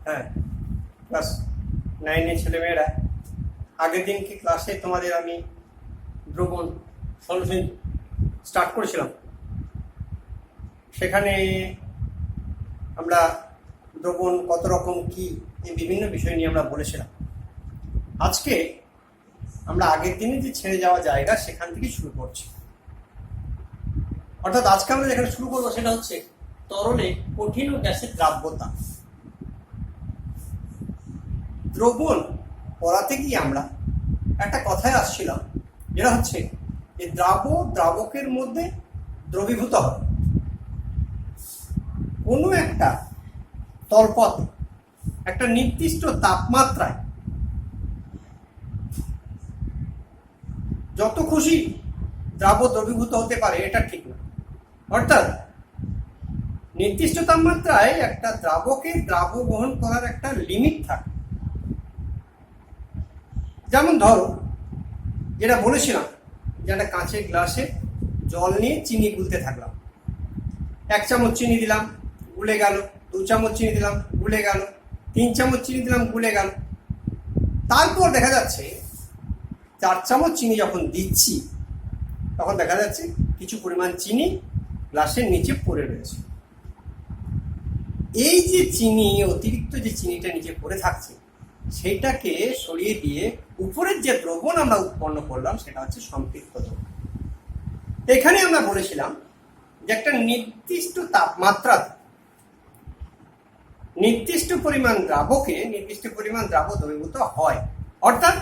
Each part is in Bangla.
হ্যাঁ, ক্লাস 9-এর ছেলেমেয়েরা, আগের দিন কি ক্লাসে তোমাদের আমি দ্রবণ সলিউশন স্টার্ট করেছিলাম। সেখানে আমরা দ্রবণ কত রকম কি এই বিভিন্ন বিষয় নিয়ে আমরা বলেছিলাম। আজকে আমরা আগের দিনে যে ছেড়ে যাওয়া জায়গা সেখান থেকে শুরু করছি। অর্থাৎ আজকে আমরা যেখানে শুরু করবো সেটা হচ্ছে তরলে কঠিন ও গ্যাসের দ্রাব্যতা। দ্রবণ পড়াতে গিয়ে আমরা একটা কথায় আসছিলাম, যেটা হচ্ছে যে দ্রাবকের মধ্যে দ্রবীভূত হয়। কোনো একটা তলপথে একটা নির্দিষ্ট তাপমাত্রায় যত খুশি দ্রবীভূত হতে পারে এটা ঠিক না। অর্থাৎ নির্দিষ্ট তাপমাত্রায় একটা দ্রাবকে দ্রাব গ্রহণ করার একটা লিমিট থাকে। যেমন ধরো, যেটা বলেছিলাম যে একটা কাঁচের গ্লাসে জল নিয়ে চিনি গুলতে থাকলাম। 1 চামচ চিনি দিলাম, গুলে গেল। 2 চামচ চিনি দিলাম, গুলে গেল। 3 চামচ চিনি দিলাম, গুলে গেল। তারপর দেখা যাচ্ছে 4 চামচ চিনি যখন দিচ্ছি তখন দেখা যাচ্ছে কিছু পরিমাণ চিনি গ্লাসের নিচে পড়ে রয়েছে। এই যে চিনি, অতিরিক্ত যে চিনিটা নিচে পড়ে থাকছে, সেইটাকে সরিয়ে দিয়ে উপরের যে দ্রবণ আমরা উৎপন্ন করলাম সেটা হচ্ছে সম্পৃক্ত দ্রবণ। এখানে আমরা বলেছিলাম যে একটা নির্দিষ্ট তাপমাত্রা নির্দিষ্ট পরিমাণ দ্রাবকে নির্দিষ্ট পরিমাণ দ্রাব দ্রবীভূত হয়। অর্থাৎ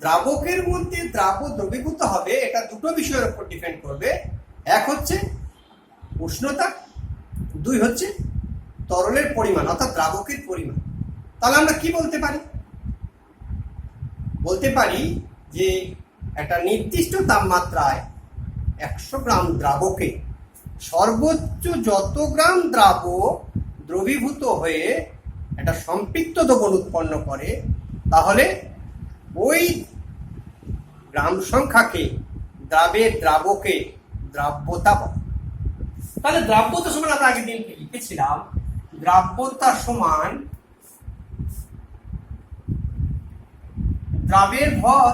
দ্রাবকের মধ্যে দ্রাব দ্রবীভূত হবে, এটা দুটো বিষয়ের উপর ডিপেন্ড করবে। এক হচ্ছে উষ্ণতা, 2 হচ্ছে তরলের পরিমাণ অর্থাৎ দ্রাবকের পরিমাণ। তাহলে আমরা কি বলতে পারি? বলতে পারি যে একটা নির্দিষ্ট তাপমাত্রায় 100 গ্রাম দ্রাবকে সর্বোচ্চ যত গ্রাম দ্রবীভূত হয়ে একটা সম্পৃক্ত দ্রবণ উৎপন্ন করে, তাহলে ওই গ্রাম সংখ্যাকে দ্রাবকে দ্রাব্যতা বলে। তাহলে দ্রাব্যতা সমান আমরা আগের দিন লিখেছিলাম, দ্রাব্যতা সমান দ্রাবের ভর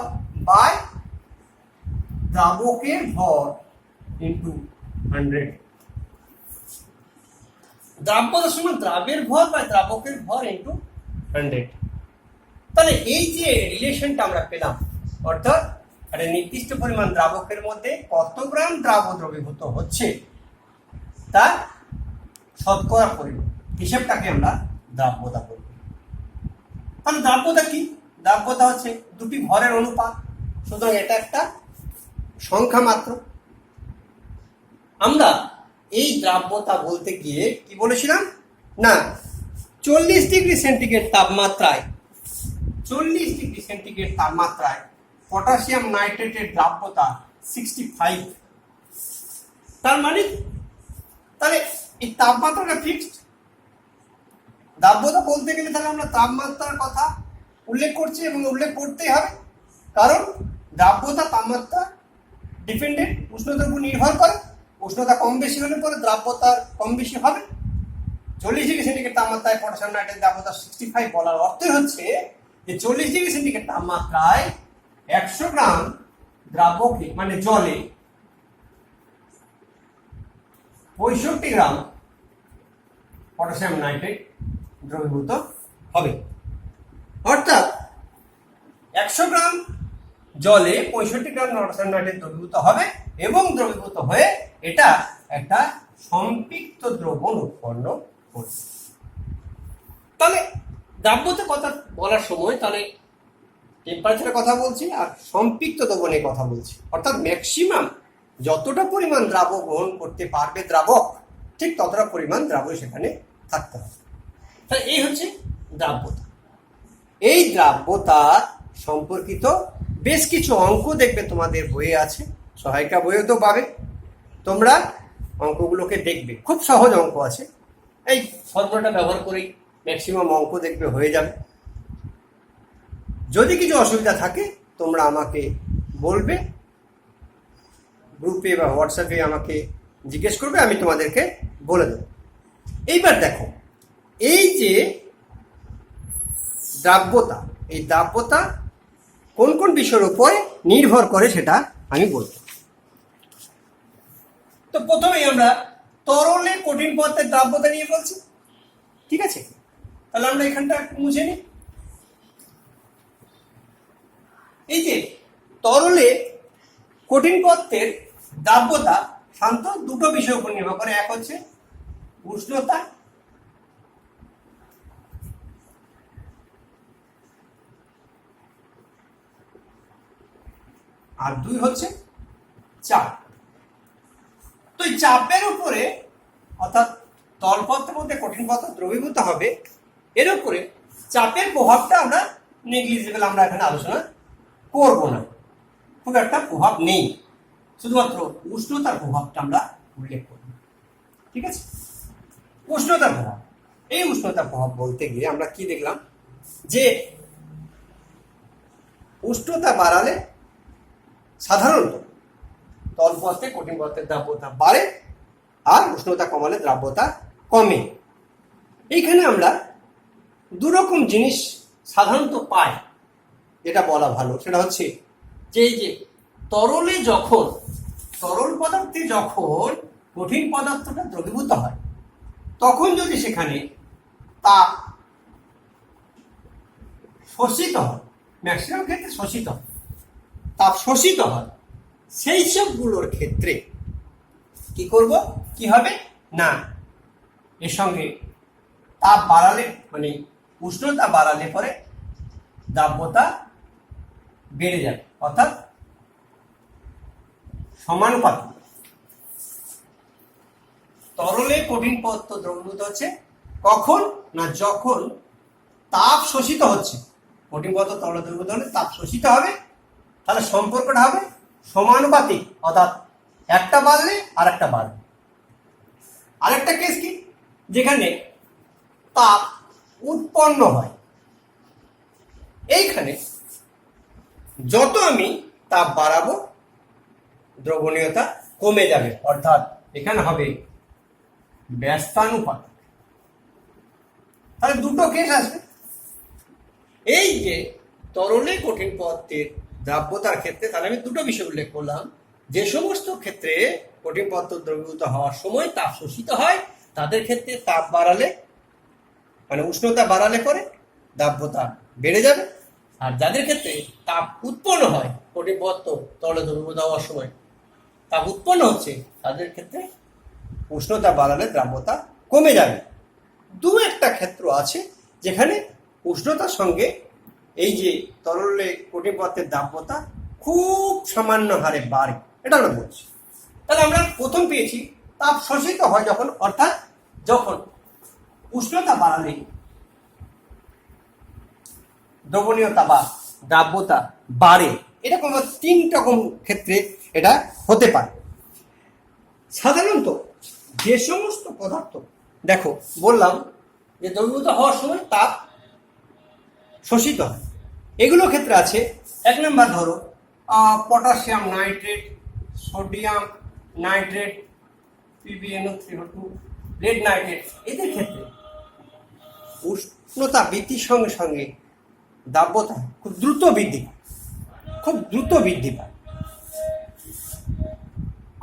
বাই দ্রাবকের ভর ইন্টু 100। দ্রাব্যতা সমান দ্রাবের ভর বাই দ্রাবকের ভর ইন্টু 100। তাহলে এই যে রিলেশনটা আমরা পেলাম, অর্থাৎ একটা নির্দিষ্ট পরিমাণ দ্রাবকের মধ্যে কত গ্রাম দ্রবীভূত হচ্ছে তার শতকরা পরিমাণ, হিসেবটাকে আমরা দ্রাব্যতা বলব। তাহলে দ্রাব্যতা কি? দ্রাব্যতা হচ্ছে দুটি ভরের অনুপাত, সুতরাং এটা একটা সংখ্যা মাত্র। আমরা এই দ্রাব্যতা বলতে গিয়ে কি বলেছিলাম না, 40 ডিগ্রি সেন্টিগ্রেড তাপমাত্রায় 40 ডিগ্রি সেন্টিগ্রেড তাপমাত্রায় পটাশিয়াম নাইট্রেটের দ্রাব্যতা 65। তার মানে তাহলে এই তাপমাত্রাটা ফিক্সড। দ্রাব্যতা বলতে গেলে তাহলে আমরা তাপমাত্রার কথা উল্লেখ করছি এবং উল্লেখ করতেই হবে, কারণ দ্রাব্যতা তাপমাত্রা ডিপেন্ডেন্ট, উষ্ণতার উপর নির্ভর করে। উষ্ণতা কম বেশি হলে পরে দ্রাব্যতা কম বেশি হবে। 40 ডিগ্রি সেন্টিগ্রেড তাপমাত্রায় পটাশিয়াম নাইট্রেট দ্রাব্যতা 65 বলার অর্থই হচ্ছে যে 40 ডিগ্রি সেন্টিগ্রেড তাপমাত্রায় 100 গ্রাম দ্রাবকে মানে জলে 65 গ্রাম পটাশিয়াম নাইট্রেট দ্রবীভূত হবে। অর্থাৎ 100 গ্রাম জলে 65 গ্রাম পটাশিয়াম নাইট্রেট দ্রবীভূত হবে এবং দ্রবীভূত হয়ে এটা একটা সম্পৃক্ত দ্রবণ উৎপন্ন করবে। তাহলে দ্রাব্যতার কথা বলার সময় তাহলে টেম্পারেচারের কথা বলছি আর সম্পৃক্ত দ্রবণের কথা বলছি। অর্থাৎ ম্যাক্সিমাম যতটা পরিমাণ দ্রাব গ্রহণ করতে পারবে দ্রাবক, ঠিক ততটা পরিমাণ দ্রাব সেখানে থাকতে হবে। তাহলে এই হচ্ছে দ্রাব্যতা। এই দ্রাব্যতা সম্পর্কিত বেশ কিছু অঙ্ক দেখবে তোমাদের বইয়ে আছে, সহায়িকা বইও তো পাবে। তোমরা অঙ্কগুলোকে দেখবে, খুব সহজ অঙ্ক আছে। এই ফর্মুলাটা ব্যবহার করেই ম্যাক্সিমাম অঙ্ক দেখবে হয়ে যাবে। যদি কিছু অসুবিধা থাকে তোমরা আমাকে বলবে, গ্রুপে বা হোয়াটসঅ্যাপে আমাকে জিজ্ঞেস করবে, আমি তোমাদেরকে বলে দেবো। এইবার দেখো, এই যে দ্রাব্যতা, এই দ্রাব্যতা কোন কোন বিষয়ের উপরে নির্ভর করে সেটা আমি বলবো। তো প্রথমেই আমরা তরলে কঠিন পদার্থের দ্রাব্যতা নিয়ে বলছি, ঠিক আছে? তাহলে আমরা এখানটা একটু মুছে নিই। এই যে তরলে কঠিন পদার্থের দ্রাব্যতা সাধারণত দুটো বিষয়ের উপর নির্ভর করে। এক হচ্ছে উষ্ণতা, আর দুই হচ্ছে চাপ। তো এই চাপের উপরে, অর্থাৎ তরল পদার্থের মধ্যে কঠিন পদার্থ দ্রবীভূত হবে, এর উপরে চাপের প্রভাবটা আমরা নেগলিজেবল, আমরা এখানে আলোচনা করব না, খুব একটা প্রভাব নেই, শুধুমাত্র উষ্ণতার প্রভাবটা আমরা উল্লেখ করব, ঠিক আছে? উষ্ণতার প্রভাব, এই উষ্ণতার প্রভাব বলতে গিয়ে আমরা কি দেখলাম, যে উষ্ণতা বাড়ালে সাধারণত তরল পদার্থে কঠিন পদার্থের দ্রাব্যতা বাড়ে, আর উষ্ণতা কমালে দ্রাব্যতা কমে। এইখানে আমরা দুরকম জিনিস সাধারণত পাই, যেটা বলা ভালো সেটা হচ্ছে যে এই যে তরলে যখন, তরল পদার্থে যখন কঠিন পদার্থটা দ্রবীভূত হয়, তখন যদি সেখানে তাপ শোষিত হয়, ম্যাক্সিমাম ক্ষেত্রে শোষিত হয়, তাপ শোষিত হয়, সেই সবগুলোর ক্ষেত্রে কি করব, কি হবে না, এর সঙ্গে তাপ বাড়ালে, মানে উষ্ণতা বাড়ালে পরে দ্রাব্যতা বেড়ে যাবে, অর্থাৎ সমানুপাতিক। তরলে কঠিন পদার্থ দ্রবীভূত হচ্ছে কখন না, যখন তাপ শোষিত হচ্ছে। কঠিন পদার্থ তরলে দ্রবীভূত হলে তাপ শোষিত হবে, তাহলে সম্পর্কটা হবে সমানুপাতিক, অর্থাৎ একটা বাড়লে আর একটা বাড়বে। আরেকটা কেস কি, যেখানে তাপ উৎপন্ন হয়, এইখানে যত আমি তাপ বাড়াবো দ্রবণীয়তা কমে যাবে, অর্থাৎ এখানে হবে ব্যস্তানুপাত। তাহলে দুটো কেস আসবে। এই যে তরলে কঠিন পদার্থের দ্রাব্যতার ক্ষেত্রে, তাহলে আমি দুটো বিষয় উল্লেখ করলাম, যে সমস্ত ক্ষেত্রে কঠিন পদার্থ দ্রবীভূত হওয়ার সময় তাপ শোষিত হয়, তাদের ক্ষেত্রে তাপ বাড়ালে, মানে উষ্ণতা বাড়ালে পরে দ্রাব্যতা বেড়ে যাবে। আর যাদের ক্ষেত্রে তাপ উৎপন্ন হয়, কঠিন পদার্থ তরলে দ্রবীভূত হওয়ার সময় তাপ উৎপন্ন হচ্ছে, তাদের ক্ষেত্রে উষ্ণতা বাড়ালে দ্রাব্যতা কমে যাবে। দু একটা ক্ষেত্র আছে যেখানে উষ্ণতার সঙ্গে এই যে তরলে কঠিন পদার্থের দ্রাব্যতা খুব সামান্য হারে বাড়ে, এটা আমরা বলছি। তাহলে আমরা প্রথম পেয়েছি তাপ শোষিত হয় যখন, অর্থাৎ যখন উষ্ণতা বাড়ালে দ্রবণীয়তা বা দ্রাব্যতা বাড়ে। এরকম তিন রকম ক্ষেত্রে এটা হতে পারে। সাধারণত যে সমস্ত পদার্থ, দেখো বললাম যে দ্রবীভূত হওয়ার সময় তাপ শোষিত হয়, এগুলো ক্ষেত্রে আছে। এক নম্বর ধরো potassium nitrate, sodium nitrate, PbNO3O2, lead nitrate, এদের ক্ষেত্রে উষ্ণতা বৃদ্ধির সঙ্গে সঙ্গে দ্রাব্যতা খুব দ্রুত বৃদ্ধি পায়, খুব দ্রুত বৃদ্ধি পায়।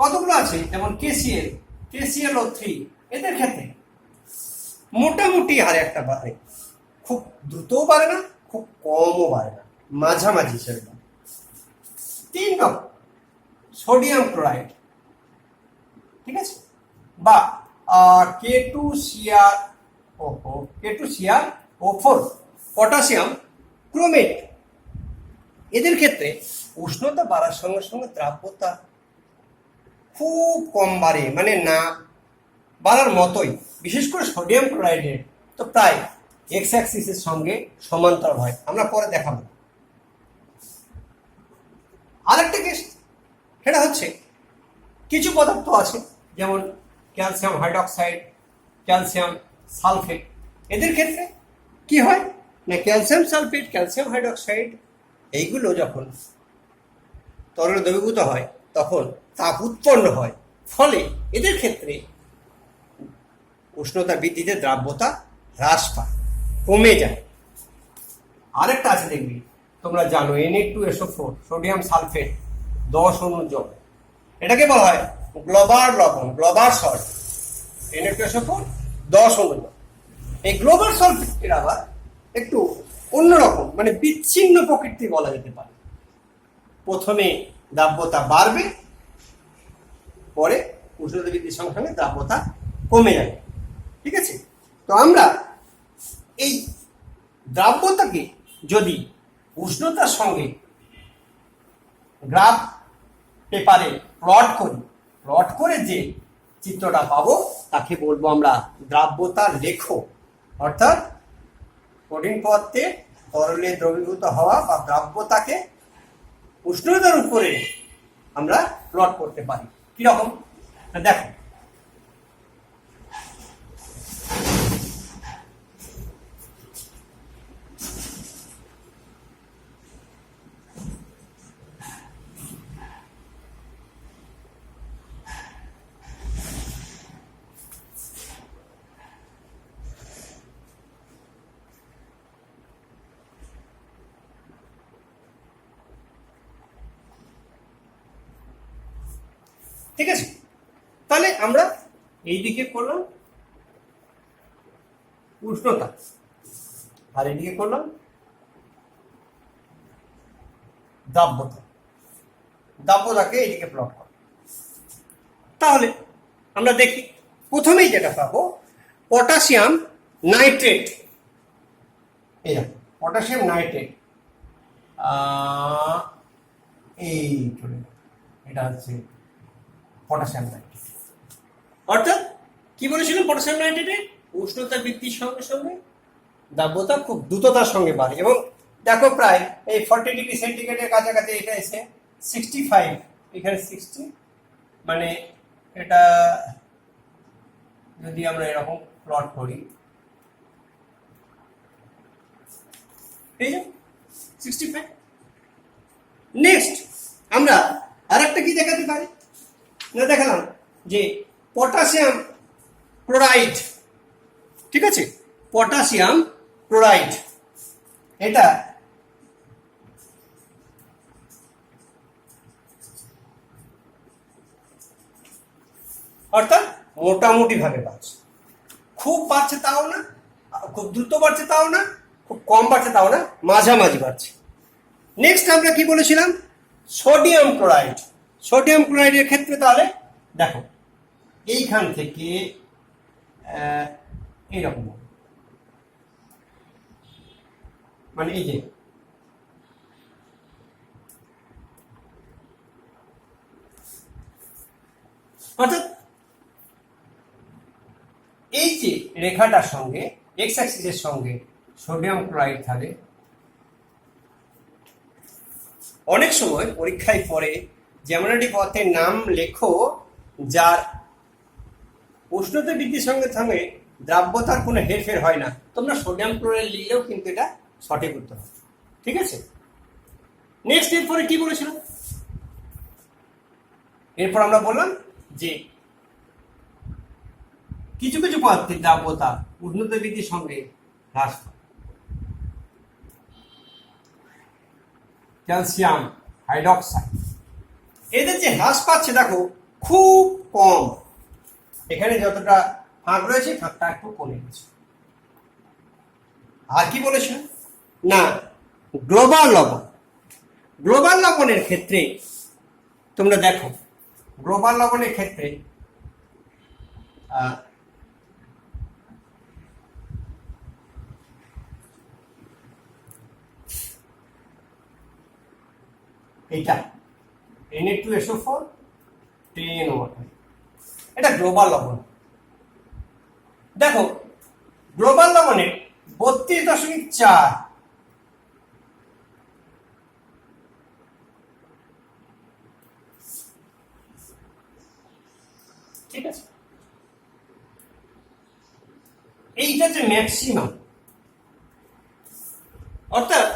কতগুলো আছে, যেমন KClO3, এদের ক্ষেত্রে মোটামুটি হারে একটা বাড়ে, খুব দ্রুতও বাড়ে না, খুব কমও বাড়ে না, মাঝামাঝি হিসেবে। 3 নম্বর সোডিয়াম ক্লোরাইড, ঠিক আছে, বা K2CrO4, পটাশিয়াম ক্রোমেট, এদের ক্ষেত্রে উষ্ণতা বাড়ার সঙ্গে সঙ্গে দ্রাব্যতা খুব কম বাড়ে, মানে না বাড়ার মতোই। বিশেষ করে সোডিয়াম ক্লোরাইডের তো প্রায় এক্স অ্যাক্সিসের সঙ্গে সমান্তরাল হয়, আমরা পরে দেখাবো। আরেকটা কেস, সেটা হচ্ছে কিছু পদার্থ আছে যেমন ক্যালসিয়াম হাইড্রক্সাইড, ক্যালসিয়াম সালফেট, এদের ক্ষেত্রে কি হয় না, ক্যালসিয়াম সালফেট, ক্যালসিয়াম হাইড্রক্সাইড এইগুলো যখন তরলে দ্রবীভূত হয় তখন তাপ উৎপন্ন হয়, ফলে এদের ক্ষেত্রে উষ্ণতা বৃদ্ধিতে দ্রাব্যতা হ্রাস পায়, কমে যায়। আরেকটা আছে দেখবি, তোমরা জানো Na2SO4 সোডিয়াম সালফেট 10 অণুর জল, এটাকে বলা হয় গ্লোবাল লবণ, গ্লোবাল সল্ট। Na2SO4 10 অণুর জল। এই গ্লোবাল সল্টের আবার একটু অন্যরকম, মানে বিচ্ছিন্ন প্রকৃতি বলা যেতে পারে। প্রথমে দ্রাব্যতা বাড়বে, পরে উষ্ণতা বৃদ্ধির সঙ্গে সঙ্গে দ্রাব্যতা কমে যাবে। ঠিক আছে? তো আমরা এই দ্রাব্যতাকে যদি উষ্ণতার সঙ্গে গ্রাফ পেপারে প্লট করে যে চিত্রটা পাবো তাকে বলবো আমরা দ্রাব্যতার লেখ। অর্থাৎ কঠিন পদার্থে তরলে দ্রবীভূত হওয়া বা দ্রাব্যতাকে উষ্ণতার উপরে আমরা প্লট করতে পারি। কিরকম দেখো, ঠিক আছে? তাহলে আমরা এইদিকে করলাম উষ্ণতা, আর এইদিকে করলাম দ্রাব্যতাকে এইদিকে প্লট কর। তাহলে আমরা দেখি প্রথমেই যেটা পাবো পটাশিয়াম নাইট্রেট। এই পটাশিয়াম নাইট্রেট, এই চলে, এটা হচ্ছে পটাশিয়াম নাইট্রেট। অর্থাৎ কি বলেছিলাম, পটাশিয়াম নাইট্রেটে উষ্ণতা বৃদ্ধির সঙ্গে সঙ্গে দ্রাব্যতা খুব দ্রুততার সঙ্গে বাড়ে, এবং দেখো প্রায় এই 40 ডিগ্রি সেন্টিগ্রেডের কাছাকাছি এটা এসে 65, এখানে 60, মানে এটা যদি আমরা এরকম প্লট করি, এই যে 65। নেক্সট আমরা আরেকটা কি দেখাতে পারি না, দেখালাম যে পটাশিয়াম ক্লোরাইড। ঠিক আছে? পটাশিয়াম ক্লোরাইড এটা অর্থাৎ মোটামুটি ভাবে বাড়ছে, খুব বাড়ছে তাও না, খুব দ্রুত বাড়ছে তাও না, খুব কম বাড়ছে তাও না, মাঝামাঝি বাড়ছে। নেক্সট আমরা কি বলেছিলাম, সোডিয়াম ক্লোরাইড। সোডিয়াম ক্লোরাইডের ক্ষেত্রে তাহলে দেখো এইখান থেকে এইরকম, মানে এই যে অর্থাৎ এই যে রেখাটার সঙ্গে এক্স অ্যাক্সিসের সঙ্গে সোডিয়াম ক্লোরাইড থাকে। অনেক সময় পরীক্ষায় পড়ে যেমন একটি পদার্থের নাম লেখো যার উষ্ণতা বৃদ্ধির সঙ্গে সঙ্গে দ্রাব্যতার কোনো হেরফের হয় না, তোমরা সোডিয়াম ক্লোরাইড লিখলেও কিন্তু এটা সঠিক উত্তর হবে। ঠিক আছে? নেক্সট এরপরে কি বলেছিলাম, এরপর আমরা বললাম যে কিছু কিছু পদার্থের দ্রাব্যতা উষ্ণতা বৃদ্ধির সঙ্গে হ্রাস পায়। ক্যালসিয়াম হাইড্রক্সাইড, এদের যে হ্রাস পাচ্ছে দেখো খুব কম, এখানে যতটা ফাঁক রয়েছে ফাঁকটা একটু কমে গেছে। আর কি বলেছিল না, গ্লোবাল লবণ। গ্লোবাল লবণের ক্ষেত্রে তোমরা দেখো, গ্লোবাল লবণের ক্ষেত্রে এইটা Na2SO4 10 ওয়াটার, এটা গ্লোবাল লবণ। দেখো গ্লোবাল লবণের 32.4, ঠিক আছে? এইটা যে ম্যাক্সিমাম, অর্থাৎ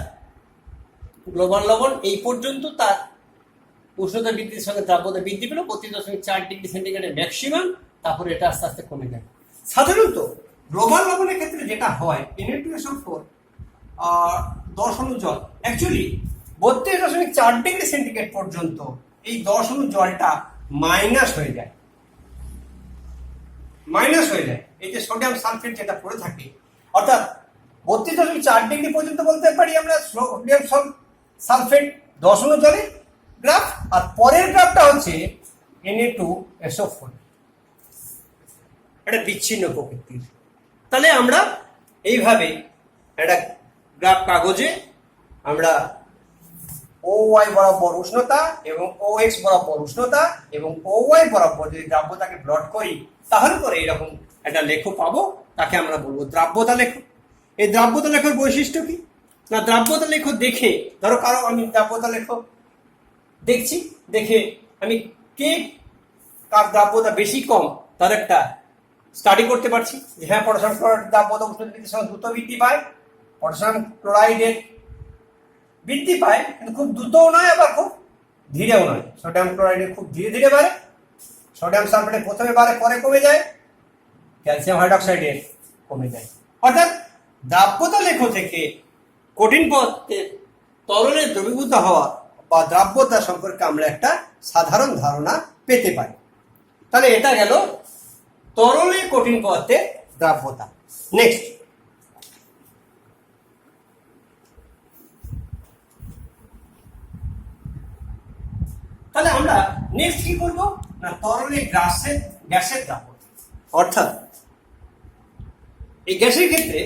গ্লোবাল লবণ এই পর্যন্ত তার উষ্ণতা বৃদ্ধির সঙ্গে দ্রাব্যতা বৃদ্ধি পেল 32.4 ডিগ্রি সেন্টিগ্রেডের ম্যাক্সিমাম, তারপরে এটা আস্তে আস্তে কমে যায়। সাধারণত রোমান লবণের ক্ষেত্রে যেটা হয় Na2SO4 10 অণু জল অ্যাকচুয়ালি 32.4 ডিগ্রি সেন্টিগ্রেড পর্যন্ত এই 10 অণু জলটা মাইনাস হয়ে যায়। এই যে সোডিয়াম সালফেট যেটা পড়ে থাকে, অর্থাৎ 32.4 ডিগ্রি পর্যন্ত বলতে পারি আমরা সোডিয়াম সালফেট 10 অণু জলে গ্রাফ, আর পরের গ্রাফটা হচ্ছে Na2SO4, এটা বিচ্ছিন্ন প্রকৃতির। তাহলে আমরা এইভাবে একটা গ্রাফ কাগজে আমরা OY বরাবর উষ্ণতা এবং OX বরাবর উষ্ণতা এবং OY বরাবর যদি দ্রাব্যতাকে প্লট করি, তাহলে পরে এরকম একটা লেখ পাবো, তাকে আমরা বলবো দ্রাব্যতা লেখ। এই দ্রাব্যতা লেখের বৈশিষ্ট্য কি না, দ্রাব্যতা লেখ দেখে, ধরো কারো আমি দ্রাব্যতা লেখ দেখছি, দেখে আমি কে কার দ্রাব্যতা বেশি কম তার একটা স্টাডি করতে পারছি যে হ্যাঁ পটাশিয়াম ক্লোরাইড দ্রাব্যতা উষ্ণ বৃদ্ধির সঙ্গে দ্রুত বৃদ্ধি পায়, পটাশিয়াম ক্লোরাইডের বৃদ্ধি পায় কিন্তু খুব দ্রুতও নয় আবার খুব ধীরেও নয়। সোডিয়াম ক্লোরাইডের খুব ধীরে ধীরে বাড়ে, সোডিয়াম সালফেটের প্রথমে বাড়ে পরে কমে যায়, ক্যালসিয়াম হাইড্রক্সাইডের কমে যায়। অর্থাৎ দ্রাব্যতা লেখ থেকে কঠিন পদার্থে তরলে দ্রবীভূত হওয়া বা দ্রাব্যতা সম্পর্কে আমরা একটা সাধারণ ধারণা পেতে পারি। তাহলে এটা গেল তরলে কঠিন পদার্থে দ্রাব্যতা। নেক্সট, তাহলে আমরা নেক্সট কি করব না, তরলে গ্যাসের দ্রাব্যতা। অর্থাৎ এই গ্যাসের ক্ষেত্রে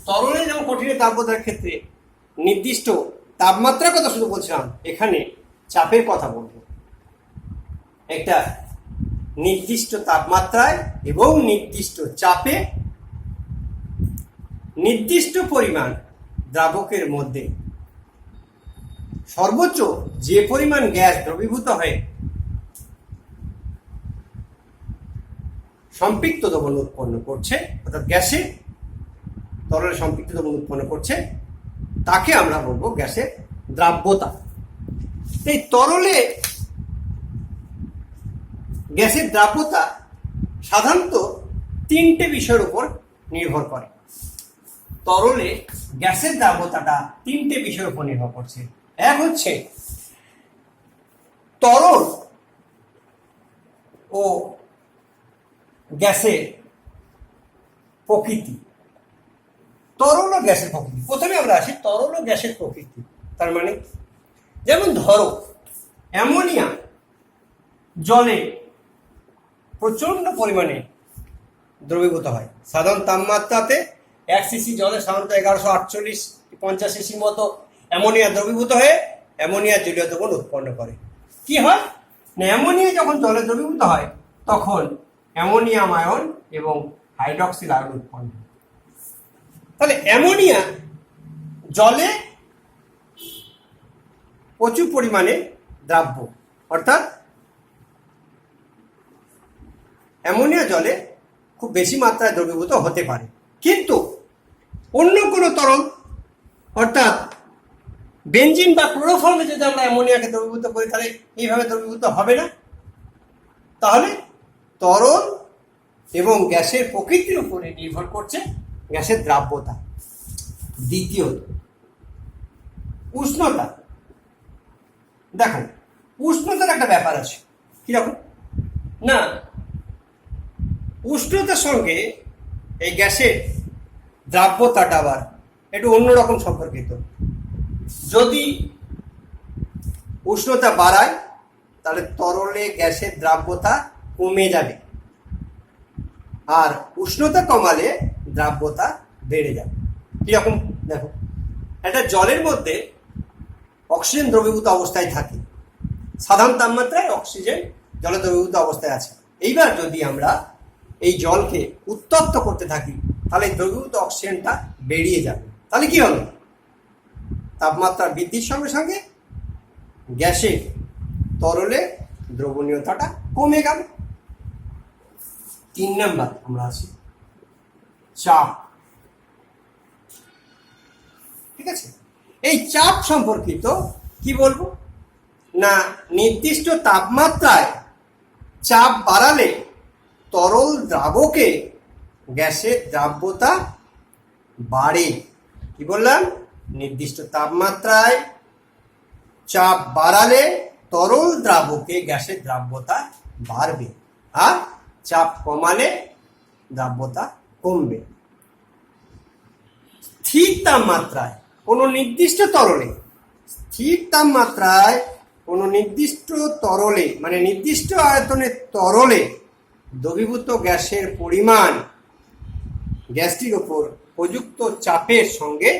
তরলে যেমন কঠিনের দ্রাব্যতার ক্ষেত্রে নির্দিষ্ট তাপমাত্রার কথা শুধু বলছিলাম, এখানে চাপের কথা বলবো। একটা নির্দিষ্ট তাপমাত্রায় এবং নির্দিষ্ট চাপে নির্দিষ্ট পরিমাণ দ্রাবকের মধ্যে সর্বোচ্চ যে পরিমাণ গ্যাস দ্রবীভূত হয়ে সম্পৃক্ত দ্রবণ উৎপন্ন করছে, অর্থাৎ গ্যাসে তরলে সম্পৃক্ত দ্রবণ উৎপন্ন করছে, তাকে আমরা বলবো গ্যাসের দ্রাব্যতা। এই তরলে গ্যাসের দ্রাব্যতা সাধারণত তিনটে বিষয়ের উপর নির্ভর করে। তরলে গ্যাসের দ্রাব্যতাটা তিনটে বিষয়ের উপর নির্ভর করছে। এক হচ্ছে তরল ও গ্যাসের প্রকৃতি। তরল ও গ্যাসের প্রকৃতি, প্রথমে আমরা আসি তরল ও গ্যাসের প্রকৃতি। তার মানে যেমন ধরো অ্যামোনিয়া জলে প্রচন্ড পরিমাণে দ্রবীভূত হয়। সাধারণ তাপমাত্রাতে 1 সিসি জলে সাধারণত 1148-50 সিসির মতো অ্যামোনিয়া দ্রবীভূত হয়ে অ্যামোনিয়া জলীয় দ্রবণ উৎপন্ন করে। কি হয় না, অ্যামোনিয়া যখন জলে দ্রবীভূত হয় তখন অ্যামোনিয়াম আয়ন এবং হাইড্রক্সিল আয়ন উৎপন্ন হয়। তাহলে অ্যামোনিয়া জলে প্রচুর পরিমাণে দ্রাব্য, অর্থাৎ অ্যামোনিয়া জলে খুব বেশি মাত্রায় দ্রবীভূত হতে পারে, কিন্তু অন্য কোনো তরল অর্থাৎ বেনজিন বা ক্লোরোফর্মে যদি আমরা অ্যামোনিয়াকে দ্রবীভূত করি তাহলে এইভাবে দ্রবীভূত হবে না। তাহলে তরল এবং গ্যাসের প্রকৃতির উপরে নির্ভর করছে গ্যাসের দ্রাব্যতা। দ্বিতীয়ত উষ্ণতা। দেখো উষ্ণতার একটা ব্যাপার আছে, কিরকম না, উষ্ণতার সঙ্গে এই গ্যাসের দ্রাব্যতাটা আবার একটু অন্যরকম সম্পর্কিত। যদি উষ্ণতা বাড়ায় তাহলে তরলে গ্যাসের দ্রাব্যতা কমে যাবে, আর উষ্ণতা কমালে দ্রাব্যতা বেড়ে যাবে। কিরকম দেখো, একটা জলের মধ্যে অক্সিজেন দ্রবীভূত অবস্থায় থাকে, সাধারণ তাপমাত্রায় অক্সিজেন জলে দ্রবীভূত অবস্থায় আছে। এইবার যদি আমরা এই জলকে উত্তপ্ত করতে থাকি তাহলে দ্রবীভূত অক্সিজেনটা বেরিয়ে যাবে। তাহলে কি হলো, তাপমাত্রা বৃদ্ধির সঙ্গে সঙ্গে গ্যাসের তরলে দ্রবণীয়তাটা কমে গেল। 3 নাম্বার আমরা আছি চাপ। ঠিক আছে, এই চাপ সম্পর্কিত কি বলবো না, নির্দিষ্ট তাপমাত্রায় চাপ বাড়ালে তরল দ্রাবকে গ্যাসের দ্রাব্যতা বাড়ে। কি বললাম? নির্দিষ্ট তাপমাত্রায় চাপ বাড়ালে তরল দ্রাবকে গ্যাসের দ্রাব্যতা বাড়বে, আর চাপ কমালে দ্রাব্যতা কমবে। স্থির তাপমাত্রায় কোনো নির্দিষ্ট তরলে, স্থির তাপমাত্রায় কোনো নির্দিষ্ট তরলে মানে নির্দিষ্ট আয়তনের তরলে দ্রবীভূত গ্যাসের পরিমাণ গ্যাসটির ওপর প্রযুক্ত চাপের সঙ্গে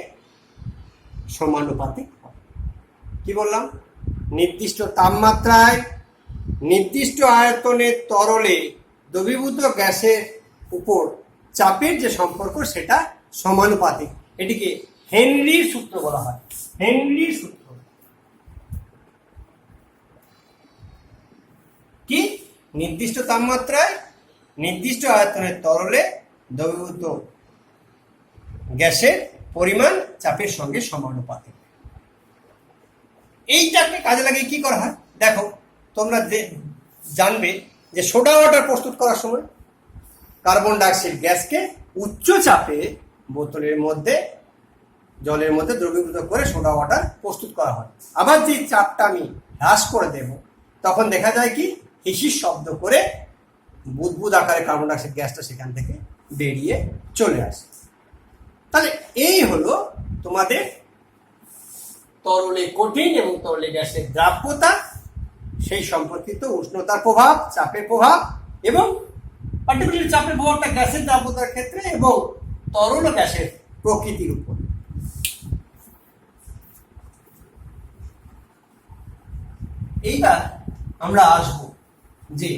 সমানুপাতিক হয়। কি বললাম? নির্দিষ্ট তাপমাত্রায় নির্দিষ্ট আয়তনের তরলে দ্রবীভূত গ্যাসের উপর চাপের যে সম্পর্ক সেটা সমানুপাতিক। এটিকে হেনরির সূত্র বলা হয়। হেনরির সূত্র কি? নির্দিষ্ট তাপমাত্রায় নির্দিষ্ট আয়তনের তরলে দ্রবীভূত গ্যাসের পরিমাণ চাপের সঙ্গে সমানুপাতিক। এইটাকে কাজে লাগিয়ে কি করা হয় দেখো, তোমরা জানবে যে সোডা ওয়াটার প্রস্তুত করার সময় কার্বন ডাইঅক্সাইড গ্যাসকে উচ্চ চাপে বোতলের মধ্যে জলের মধ্যে দ্রবীভূত করে সোডা ওয়াটার প্রস্তুত করা হয়। আবার যে চাপটা আমি হ্রাস করে দেব তখন দেখা যায় কি হিসিস শব্দ করে বুদবুদ আকারে কার্বন ডাইঅক্সাইড গ্যাসটা সেখান থেকে বেরিয়ে চলে আসে। তাহলে এই হলো তোমাদের তরলে কঠিন এবং তরলে গ্যাসের দ্রাব্যতা, সেই সম্পর্কিত উষ্ণতার প্রভাব, চাপের প্রভাব এবং পার্টিকুলার চাপের প্রভাবটা গ্যাসের দ্রাব্যতার ক্ষেত্রে এবং তরল গ্যাসের প্রকৃতির উপর। এইবার আমরা আসব যে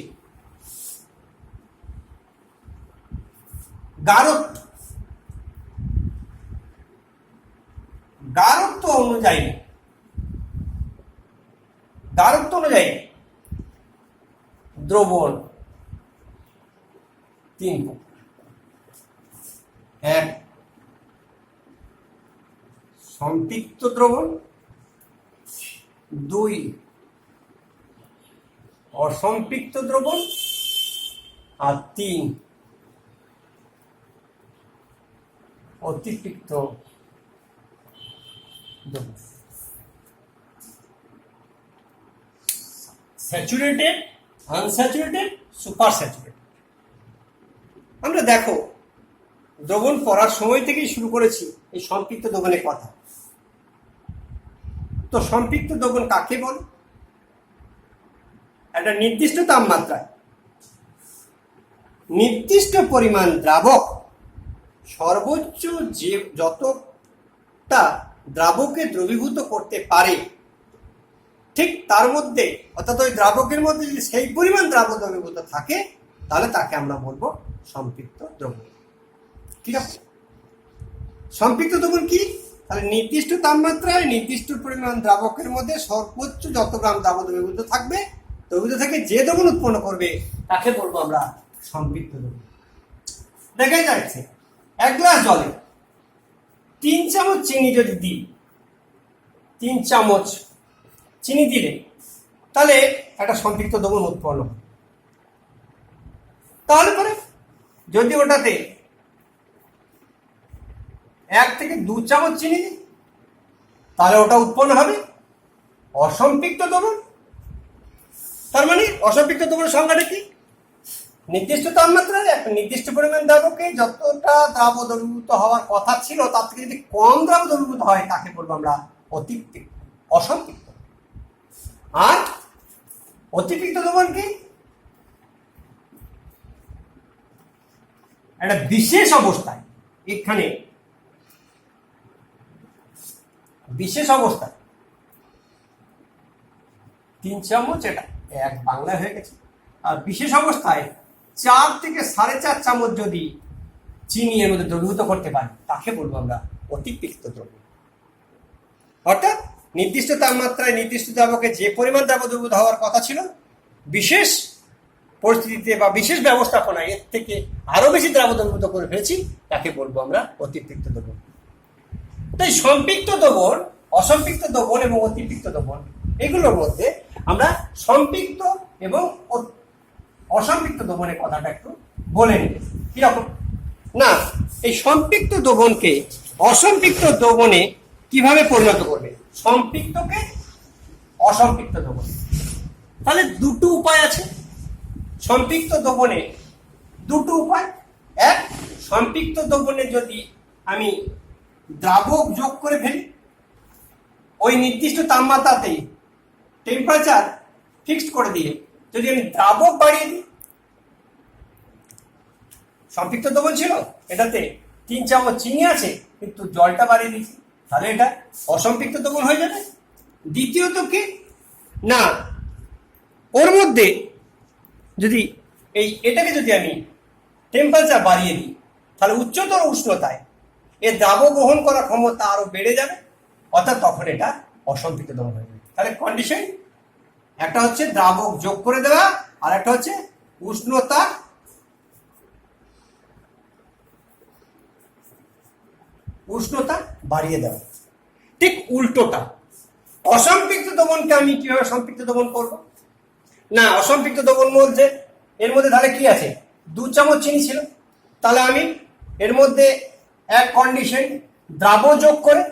গাঢ়ত্ব। গাঢ়ত্ব অনুযায়ী দ্রবণ তিন প্রকার। এক, সম্পৃক্ত দ্রবণ। দুই, অসম্পৃক্ত দ্রবণ। আর তিন, অতিপৃক্ত দ্রবণ। Saturated, unsaturated, super saturated. আমরা দেখো দ্রবণ পড়ার সময় থেকেই শুরু করেছি এই সম্পৃক্ত দ্রবণের কথা। তো সম্পৃক্ত দ্রবণ কাকে বলে? একটা নির্দিষ্ট তাপমাত্রায় নির্দিষ্ট পরিমাণ দ্রাবক সর্বোচ্চ যে যতটা দ্রাবকে দ্রবীভূত করতে পারে, ঠিক তার মধ্যে অর্থাৎ ওই দ্রাবকের মধ্যে যদি সেই পরিমাণ দ্রাবক দ্রবীভূত থাকে তাহলে তাকে আমরা বলবো সম্পৃক্ত দ্রবণ। কিরকম সম্পৃক্ত দ্রবণ কি? তাহলে নির্দিষ্ট তাপমাত্রায় নির্দিষ্ট পরিমাণ দ্রাবকের মধ্যে সর্বোচ্চ যত গ্রাম দ্রাবক দ্রবীভূত থাকবে, দ্রবীভূত থেকে যে দ্রবণ উৎপন্ন করবে তাকে বলবো আমরা সম্পৃক্ত দ্রবণ। দেখা যাচ্ছে 1 গ্লাস জলে 3 চামচ চিনি যদি দিই, 3 চামচ চিনি দিলে তাহলে একটা সম্পৃক্ত দ্রবণ উৎপন্ন হবে। তাহলে পরে যদি ওটাতে 1 থেকে 2 চামচ চিনি দিই তাহলে ওটা উৎপন্ন হবে অসম্পৃক্ত দ্রবণ। তার মানে অসম্পৃক্ত দ্রবণের সংজ্ঞাটা কি? নির্দিষ্ট তাপমাত্রায় একটা নির্দিষ্ট পরিমাণ দ্রাবকে যতটা দ্রাব দ্রবীভূত হওয়ার কথা ছিল তার থেকে যদি কম দ্রাব দ্রবীভূত হয় তাকে বলবো আমরা অসম্পৃক্ত। আর অতিপৃক্ত দ্রবণ কি? একটা বিশেষ অবস্থায়, এখানে বিশেষ অবস্থায় 3 চামচ, এটা 1 বাংলায় হয়ে গেছে। আর বিশেষ অবস্থায় 4 থেকে 4.5 চামচ যদি চিনি এর মধ্যে দ্রবীভূত করতে পারি তাকে বলবো আমরা অতিপৃক্ত দ্রবণ। অর্থাৎ নির্দিষ্ট তাপমাত্রায় নির্দিষ্ট দ্রাবকে যে পরিমাণ দ্রাব দ্রবীভূত হওয়ার কথা ছিল, বিশেষ পরিস্থিতিতে বা বিশেষ ব্যবস্থাপনায় এর থেকে আরো বেশি দ্রাব দ্রবীভূত করে ফেলেছি তাকে বলবো আমরা অতিপৃক্ত দ্রবণ। তাই সম্পৃক্ত দ্রবণ, অসম্পৃক্ত দ্রবণ এবং অতিপৃক্ত দ্রবণ এগুলোর মধ্যে আমরা সম্পৃক্ত এবং অসম্পৃক্ত দ্রবণের কথাটা একটু বলে নিই। কিরকম? না এই সম্পৃক্ত দ্রবণকে অসম্পৃক্ত দ্রবণে কিভাবে পরিণত করবে, সম্পৃক্তকে অসম্পৃক্ত দ্রবণে। তাহলে দুটো উপায় আছে সম্পৃক্ত দ্রবণে, দুটো উপায়। এক, সম্পৃক্ত দ্রবণে যদি আমি দ্রাবক যোগ করে ফেলি, ওই নির্দিষ্ট তাপমাত্রাতেই টেম্পারেচার ফিক্সড করে দিয়ে যদি আমি দ্রাবক বাড়িয়ে দিই, সম্পৃক্ত দ্রবণ ছিল, এটাতে 3 চামচ চিনি আছে কিন্তু জলটা বাড়িয়ে দিয়েছি, তাহলে এটা অসম্পৃক্ত দ্রবণ হয়ে যাবে। দ্বিতীয়ত কি না, ওর মধ্যে যদি এটাকে যদি আমি টেম্পারেচার বাড়িয়ে দিই, তাহলে উচ্চতর উষ্ণতায় এর দ্রাবক গ্রহণ করার ক্ষমতা আরো বেড়ে যাবে, অর্থাৎ তখন এটা অসম্পৃক্ত দ্রবণ হয়ে যাবে। তাহলে কন্ডিশন একটা হচ্ছে দ্রাবক যোগ করে দেওয়া, আর একটা হচ্ছে উষ্ণতা বাড়িয়ে দেওয়া। ঠিক উল্টোটা, অসম্পৃক্ত দ্রবণকে আমি কিভাবে সম্পৃক্ত দ্রবণ করব? না, অসম্পৃক্ত দ্রবণ বলছে এর মধ্যে তাহলে কি আছে, 2 চামচ চিনি ছিল, তাহলে আমি এর মধ্যে এক কন্ডিশন দ্রাব যোগ করে,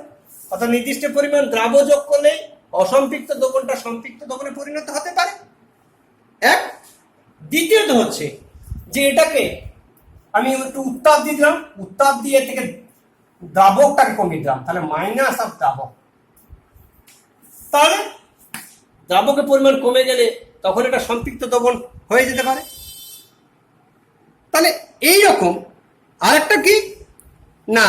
অর্থাৎ নির্দিষ্ট পরিমাণ দ্রাব যোগ করলে অসম্পৃক্ত দ্রবণটা সম্পৃক্ত দ্রবণে পরিণত হতে পারে। এক, দ্বিতীয়ত হচ্ছে যে এটাকে আমি একটু উত্তাপ দিয়ে দিলাম, উত্তাপ দিয়ে থেকে দ্রাবকটাকে কমিয়ে দিলাম, তাহলে মাইনাস অফ দ্রাবক, তাহলে দ্রাবকের পরিমাণ কমে গেলে তখন এটা সম্পৃক্ত দ্রবণ হয়ে যেতে পারে। তাহলে এইরকম আরেকটা কি না,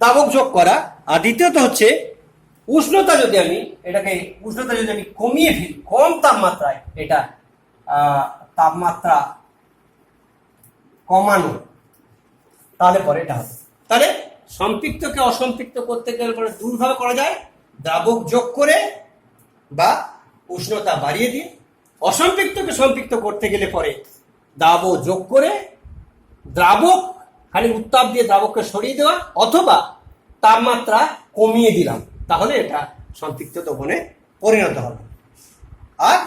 দ্রাবক যোগ করা, আর দ্বিতীয়ত হচ্ছে উষ্ণতা যদি আমি কমিয়ে ফেলি, কম তাপমাত্রায় এটা তাপমাত্রা কমানো, তাহলে পরে এটা হবে। তাহলে সম্পৃক্তকে অসম্পৃক্ত করতে গেলে পরে দুইভাবে করা যায়, দ্রাবক যোগ করে বা উষ্ণতা বাড়িয়ে দিয়ে। অসম্পৃক্তকে সম্পৃক্ত করতে গেলে পরে দ্রাবক যোগ করে দ্রাবক খালি উত্তাপ দিয়ে দ্রাবককে সরিয়ে দেওয়া, অথবা তাপমাত্রা কমিয়ে দিলাম, তাহলে এটা সম্পৃক্ত দ্রবণে পরিণত হবে। আর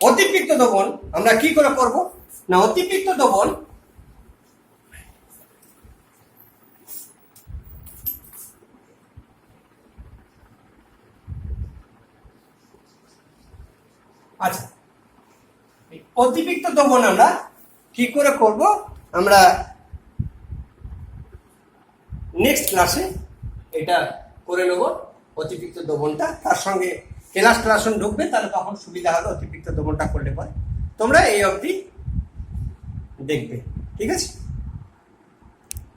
অতিপৃক্ত দ্রবণ আমরা কি করে করব না, অতিপৃক্ত দ্রবণ আচ্ছা, অতিপৃক্ত দ্রবণ আমরা কি করে করব আমরা নেক্সট ক্লাসে এটা করে নেব অতিপৃক্ত দ্রবণটা, তার সঙ্গে ক্লাস ঢুকবে, তাহলে তখন সুবিধা হবে অতিপৃক্ত দ্রবণটা করলে পরে। তোমরা এই অবধি দেখবে, ঠিক আছে।